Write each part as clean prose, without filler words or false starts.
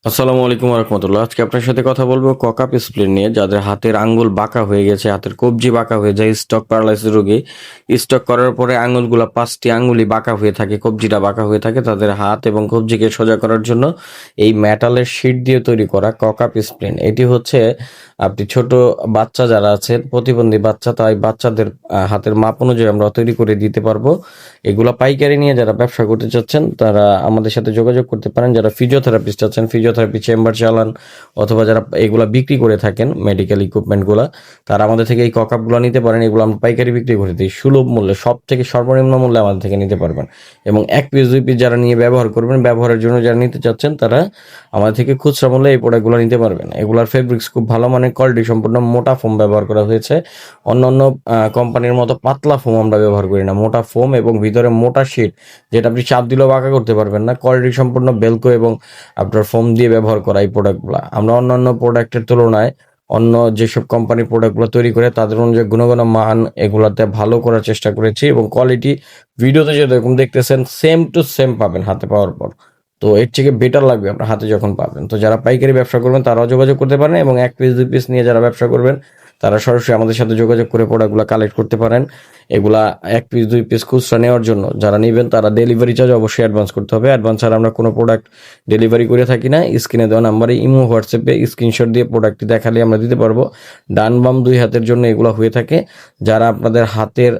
আসসালামু আলাইকুম রহমতুল্লাহ। আজকে আপনার সাথে কথা বলবো ককাপ স্প্লিন নিয়ে। যাদের হাতের আঙ্গুল বাঁকা হয়ে গেছে, হাতের কবজি বাঁকা হয়ে যায়, স্টক প্যারালাইসিস রোগী, স্টক করার পরে আঙ্গুলগুলা 5টি আঙ্গুলই বাঁকা হয়ে থাকে, কবজিটা বাঁকা হয়ে থাকে, তাদের হাত এবং কবজিকে সোজা করার জন্য এই মেটালের শিট দিয়ে তৈরি করা ককাপ স্প্লিন। এটি হচ্ছে আপনি ছোট বাচ্চা যারা আছেন, প্রতিবন্ধী বাচ্চা, তাই বাচ্চাদের হাতের মাপ অনুযায়ী আমরা তৈরি করে দিতে পারবো। এগুলা পাইকারি নিয়ে যারা ব্যবসা করতে চাচ্ছেন তারা আমাদের সাথে যোগাযোগ করতে পারেন। যারা ফিজিওথেরাপিস্ট আছেন, ফিজিওথেরাপি চেম্বার চালান, অথবা যারা এগুলা বিক্রি করে থাকেন মেডিকেল ইকুইপমেন্টগুলা, তারা আমাদের থেকে এই ককাপগুলো নিতে পারেন। এগুলো আমরা পাইকারি বিক্রি করে দিই সুলভ মূল্যে, সব থেকে সর্বনিম্ন মূল্যে আমাদের থেকে নিতে পারবেন। এবং 1 পিস 2 পিস যারা নিয়ে ব্যবহার করবেন, ব্যবহারের জন্য যারা নিতে চাচ্ছেন তারা আমাদের থেকে খুচরা মূল্যে এই প্রোডাক্টগুলো নিতে পারবেন। এগুলার ফেব্রিক্স খুব ভালো মানের, কোয়ালিটি সম্পূর্ণ মোটা ফোম ব্যবহার করা হয়েছে। অন্যান্য কোম্পানির মতো পাতলা ফোম আমরা ব্যবহার করি না, মোটা ফোম এবং ভিতরে মোটা শিট, যেটা আপনি চাপ দিলেও বাঁকা করতে পারবেন না। কোয়ালিটি সম্পূর্ণ বেলকো এবং আপনার ফোম দিয়ে ব্যবহার করা এই প্রোডাক্টগুলো। আমরা অন্যান্য প্রোডাক্টের তুলনায় অন্য যেসব কোম্পানির প্রোডাক্টগুলো তৈরি করে তাদের অনুযায়ী গুণগত মান এগুলাতে ভালো করার চেষ্টা করেছি, এবং কোয়ালিটি ভিডিওতে যেরকম দেখতেছেন সেম টু সেম পাবেন হাতে পাওয়ার পর। তো এর থেকে বেটার লাগবে আপনার হাতে যখন পাবেন। তো যারা পাইকারি ব্যবসা করবেন তারাও যোগাযোগ করতে পারেন, এবং 1 পিস 2 পিস নিয়ে যারা ব্যবসা করবেন তারা সরাসরি আমাদের সাথে যোগাযোগ করে প্রোডাক্টগুলো কালেক্ট করতে পারেন। এগুলা 1 পিস 2 পিস খুচরা নেওয়ার জন্য যারা নেবেন তারা ডেলিভারি চার্জ অবশ্যই অ্যাডভান্স করতে হবে। অ্যাডভান্স ছাড়া আমরা কোনো প্রোডাক্ট ডেলিভারি করে থাকি না। স্ক্রিনে দেওয়া নাম্বারে ইমো হোয়াটসঅ্যাপে স্ক্রিনশট দিয়ে প্রোডাক্টটি দেখালে আমরা দিতে পারবো। ডান বাম 2 হাতের জন্য এগুলো হয়ে থাকে। যারা আপনাদের হাতের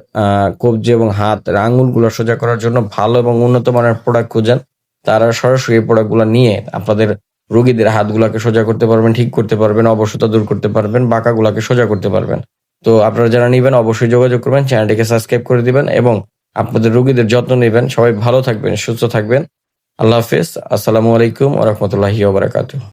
কবজি এবং হাত আঙুলগুলো সোজা করার জন্য ভালো এবং উন্নত মানের প্রোডাক্ট খুঁজেন, তারা সরাসরি এই প্রোডাক্টগুলো নিয়ে আপনাদের রোগীদের হাতগুলাকে সোজা করতে পারবেন, ঠিক করতে পারবেন, অবশ্যতা দূর করতে পারবেন, বাঁকাগুলাকে সোজা করতে পারবেন। তো আপনারা যারা নিবেন অবশ্যই যোগাযোগ করবেন, চ্যানেলটিকে সাবস্ক্রাইব করে দিবেন এবং আপনাদের রোগীদের যত্ন নেবেন। সবাই ভালো থাকবেন, সুস্থ থাকবেন। আল্লাহ হাফেজ। আসসালামু আলাইকুম ওয়া রাহমাতুল্লাহি ওয়া বারাকাতুহু।